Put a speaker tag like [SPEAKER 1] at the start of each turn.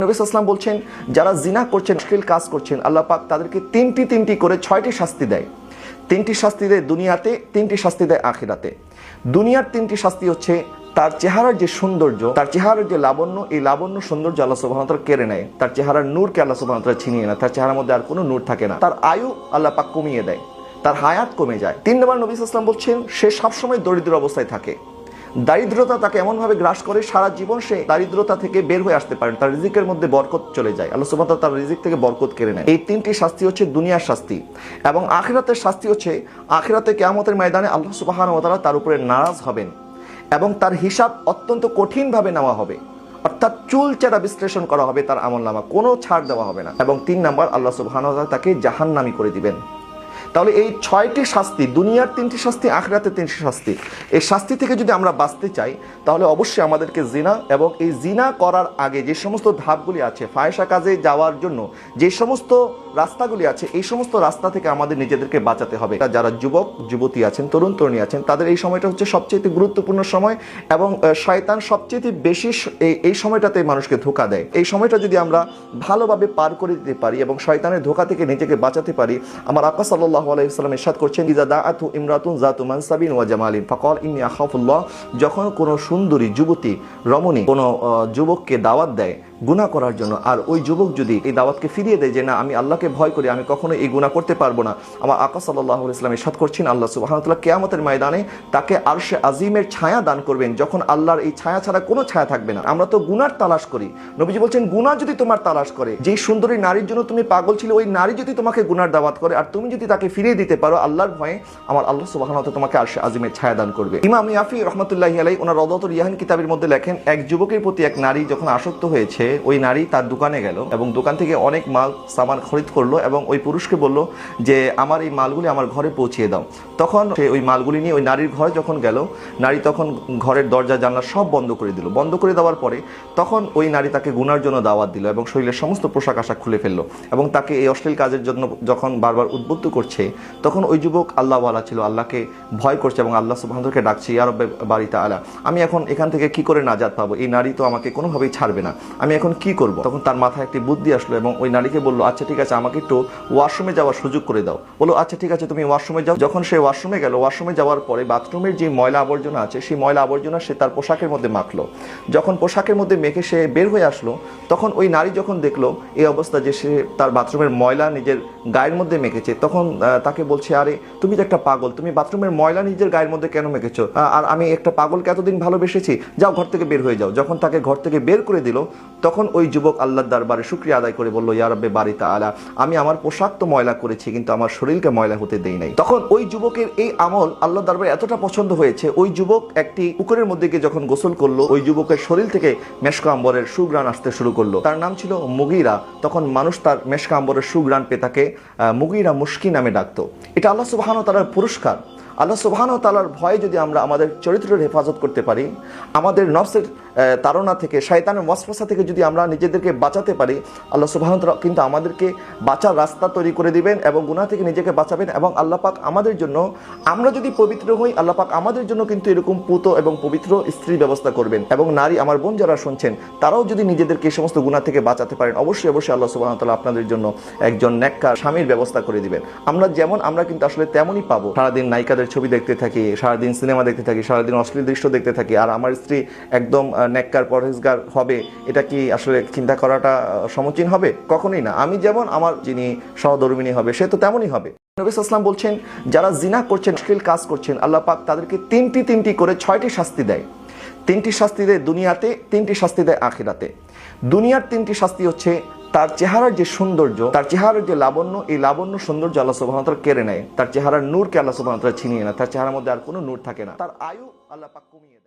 [SPEAKER 1] নবী সাল্লাল্লাহু বলছেন, যারা জিনা করছেন, অশ্লীল কাজ করছেন, আল্লাহ পাক তাদেরকে তিনটি করে 6টি শাস্তি দেয়। 3টি শাস্তি দেয় দুনিয়াতে, 3টি শাস্তি দেয় আখিরাতে। দুনিয়ার 3টি শাস্তি হচ্ছে তার চেহারার যে সৌন্দর্য, তার চেহারার যে লাবণ্য, এই লাবণ্য সৌন্দর্য আল্লাহ সুবহানাহু ওয়া তাআলা কেড়ে নেয়। তার চেহারার নূরকে আল্লাহ সুবহানাহু ওয়া তাআলা ছিনিয়ে নেয়। তার চেহারার মধ্যে আর কোনো নূর থাকে না। তার আয়ু আল্লাহ পাক কমিয়ে দেয়, তার হায়াত কমে যায়। 3 নম্বর নবী সাল্লাল্লাহু আলাইহি ওয়াসাল্লাম বলছেন, সে সবসময় দরিদ্র অবস্থায় থাকে। দারিদ্রতা তাকে এমনভাবে গ্রাস করে, সারা জীবন সে দারিদ্রতা থেকে বের হয়ে আসতে পারেন। তার রিজিকের মধ্যে বরকত চলে যায়, আল্লাহ সুবহানাহু ওয়া তাআলা তার রিজিক থেকে বরকত কেড়ে নেয়। এই 3টি শাস্তি হচ্ছে দুনিয়ার শাস্তি। এবং আখিরাতের শাস্তি হচ্ছে, আখিরাতে কিয়ামতের ময়দানে আল্লাহ সুবহানাহু ওয়া তাআলা তার উপরে নারাজ হবেন এবং তার হিসাব অত্যন্ত কঠিনভাবে নেওয়া হবে। অর্থাৎ চুলচেরা বিশ্লেষণ করা হবে তার আমলনামা, কোনো ছাড় দেওয়া হবে না। এবং 3 নম্বর, আল্লাহ সুবহানাহু ওয়া তাআলা তাকে জাহান্নামী করে দিবেন। তাহলে এই 6টি শাস্তি, দুনিয়ার 3টি শাস্তি, আখিরাতের 3টি শাস্তি, এই শাস্তি থেকে যদি আমরা বাঁচতে চাই তাহলে অবশ্যই আমাদেরকে জিনা এবং এই জিনা করার আগে যে সমস্ত ধাপগুলি আছে, ফাহিশা কাজে যাওয়ার জন্য যে সমস্ত রাস্তাগুলি আছে, এই সমস্ত রাস্তা থেকে আমাদের নিজেদেরকে বাঁচাতে হবে। যারা যুবক যুবতী আছেন, তরুণ তরুণী আছেন, তাদের এই সময়টা হচ্ছে সবচেয়ে গুরুত্বপূর্ণ সময় এবং শয়তান সবচেয়ে বেশি এই সময়টাতে মানুষকে ধোঁকা দেয়। এই সময়টা যদি আমরা ভালোভাবে পার করে দিতে পারি এবং শয়তানের ধোঁকা থেকে নিজেকে বাঁচাতে পারি, আমার আকা সাল্লাল্লাহু আলাইহি ওয়াসাল্লাম ইরশাদ করছেন, ইজা দাআতু ইমরাতুন যাতু মানসাবিন ওয়া জামালিন ফাকাল ইন্নী আখাফুল্লাহ। যখন কোনো সুন্দরী যুবতী রমণী কোনো যুবককে দাওয়াত দেয় গুনাহ করার জন্য, আর ওই যুবক যদি এই দাওয়াতকে ফিরিয়ে দেয় যে না, আমি আল্লাহকে ভয় করি, আমি কখনো এই গুনাহ করতে পারবো না, আমার আকা সাল্লাল্লাহু আলাইহি ওয়াসাল্লাম ইরশাদ করছেন, আল্লাহ সুবহানাহু ওয়া তাআলা কিয়ামতের ময়দানে তাকে আরশে আজিমের ছায়া দান করবেন, যখন আল্লাহর এই ছায়া ছাড়া কোনো ছায়া থাকবে না। আমরা তো গুনার তালাশ করি, নবীজি বলছেন, গুনাহ যদি তোমার তালাশ করে, যেই সুন্দরী নারীর জন্য তুমি পাগল ছিলে, ওই নারী যদি তোমাকে গুনার দাওয়াত করে আর তুমি যদি তাকে ফিরিয়ে দিতে পারো আল্লাহর ভয়ে, আমার আল্লাহ সুবহানাহু ওয়া তাআলা তোমাকে আরশে আজিমের ছায়া দান করবে। ইমাম ইয়াফি রাহমাতুল্লাহি আলাইহি ওনার রাওদাতুল ইয়াহিন কিতাবের মধ্যে লেখেন, এক যুবকের প্রতি এক নারী যখন আসক্ত হয়েছে, ওই নারী তার দোকানে গেল এবং দোকান থেকে অনেক মাল সামান খরিদ করলো এবং ওই পুরুষকে বলল যে আমার এই মালগুলি আমার ঘরে পৌঁছিয়ে দাও। তখন সে ওই মালগুলি নিয়ে ওই নারীর ঘরে যখন গেল, নারী তখন ঘরের দরজা জানলা সব বন্ধ করে দিল। বন্ধ করে দেওয়ার পরে তখন ওই নারী তাকে গুনার জন্য দাওয়াত দিল এবং শরীরের সমস্ত পোশাক আশাক খুলে ফেললো এবং তাকে এই অশ্লীল কাজের জন্য যখন বারবার উদ্বুদ্ধ করছে, তখন ওই যুবক আল্লাহওয়ালা ছিল, আল্লাহকে ভয় করছে এবং আল্লাহ সুবহানাহু ওয়া তাআলাকে ডাকছে, ইয়া রব্বে বারি তাআলা, আমি এখন এখান থেকে কি করে নাজাত পাবো? এই নারী তো আমাকে কোনোভাবেই ছাড়বে না, আমি এখন কি করব? তখন তার মাথায় একটি বুদ্ধি আসলো এবং ওই নারীকে বললো, আচ্ছা ঠিক আছে, আমাকে একটু ওয়াশরুমে যাওয়ার সুযোগ করে দাও। বলো আচ্ছা ঠিক আছে, তুমি ওয়াশরুমে যাও। যখন সে ওয়াশরুমে গেল, ওয়াশরুমে যাওয়ার পরে বাথরুমের যে ময়লা আবর্জনা আছে, সেই ময়লা আবর্জনা সে তার পোশাকের মধ্যে মাখলো। যখন পোশাকের মধ্যে মেখে সে বের হয়ে আসলো, তখন ওই নারী যখন দেখলো এই অবস্থা যে সে তার বাথরুমের ময়লা নিজের গায়ের মধ্যে মেখেছে, তখন তাকে বলছে, আরে তুমি তো একটা পাগল, তুমি বাথরুমের ময়লা নিজের গায়ের মধ্যে কেন মেখেছো? আর আমি একটা পাগলকে এতদিন ভালোবেসেছি, যাও ঘর থেকে বের হয়ে যাও। যখন তাকে ঘর থেকে বের করে দিল, তখন ওই যুবক আল্লাহর দরবারে শুকরিয়া আদায় করে বলল, ইয়া রব্বে বারি তাআলা, আমি আমার পোশাক তো ময়লা করেছি কিন্তু আমার শরীরকে ময়লা হতে দেই নাই। তখন ওই যুবকের এই আমল আল্লাহর দরবারে এতটা পছন্দ হয়েছে, ওই যুবক একটি পুকুরের মধ্যে গিয়ে যখন গোসল করলো, ওই যুবকের শরীর থেকে মেশকা আম্বরের সুঘ্রাণ আসতে শুরু করলো। তার নাম ছিল মুগীরা। তখন মানুষ তার মেশকা আম্বরের সুঘ্রাণ পেয়ে তাকে মুগীরা মুশকি নামে ডাকতো। এটা আল্লাহ সুবহানাহু ওয়া তাআলার পুরস্কার। আল্লাহ সুবহানাহু ওয়া তাআলার ভয়ে যদি আমরা আমাদের চরিত্রের হেফাজত করতে পারি, আমাদের নফসের তাড়না থেকে, শয়তানের ওয়াসওয়াসা থেকে যদি আমরা নিজেদেরকে বাঁচাতে পারি, আল্লাহ সুবহানাহু ওয়া তাআলা কিন্তু আমাদেরকে বাঁচার রাস্তা তৈরি করে দিবেন এবং গুনাহ থেকে নিজেকে বাঁচাবেন। এবং আল্লাহ পাক আমাদের জন্য, আমরা যদি পবিত্র হই, আল্লাহ পাক আমাদের জন্য কিন্তু এরকম পুত এবং পবিত্র স্ত্রীর ব্যবস্থা করবেন। এবং নারী, আমার বোন যারা শুনছেন, তারাও যদি নিজেদেরকে এই সমস্ত গুনাহ থেকে বাঁচাতে পারেন, অবশ্যই আল্লাহ সুবহানাহু ওয়া তাআলা আপনাদের জন্য একজন নেককার স্বামীর ব্যবস্থা করে দিবেন। আমরা কিন্তু আসলে তেমনই পাবো। সারাদিন নায়িকাদের ছবি দেখতে থাকি, সারাদিন সিনেমা দেখতে থাকি, সারাদিন অশ্লীল দৃশ্য দেখতে থাকি, আর আমার স্ত্রী একদম নেককার পরহেজগার হবে, এটা কি আসলে চিন্তা করাটা সমীচীন হবে? কখনোই না। আমি যেমন, আমার যিনি সহধর্মিণী হবে সে তো তেমনই হবে। নবী সাল্লাল্লাহু আলাইহি ওয়াসাল্লাম বলছেন, যারা জিনা করছেন, অশ্লীল কাজ করছেন, আল্লাহ পাক তাদেরকে তিনটি করে 6টি শাস্তি দেয়। 3টি শাস্তি দেয় দুনিয়াতে, 3টি শাস্তি দেয় আখিরাতে। দুনিয়ার 3টি শাস্তি হচ্ছে তার চেহারার যে সৌন্দর্য, তার চেহারার যে লাবণ্য, এই লাবণ্য সৌন্দর্য আল্লাহ সুবহানাহু ওয়া তাআলা কেড়ে নেয়। তার চেহারার নূরকে আল্লাহ সুবহানাহু ওয়া তাআলা ছিনিয়ে নেয়। তার চেহারার মধ্যে আর কোনো নূর থাকে না। তার আয়ু আল্লাহ পাক কমিয়ে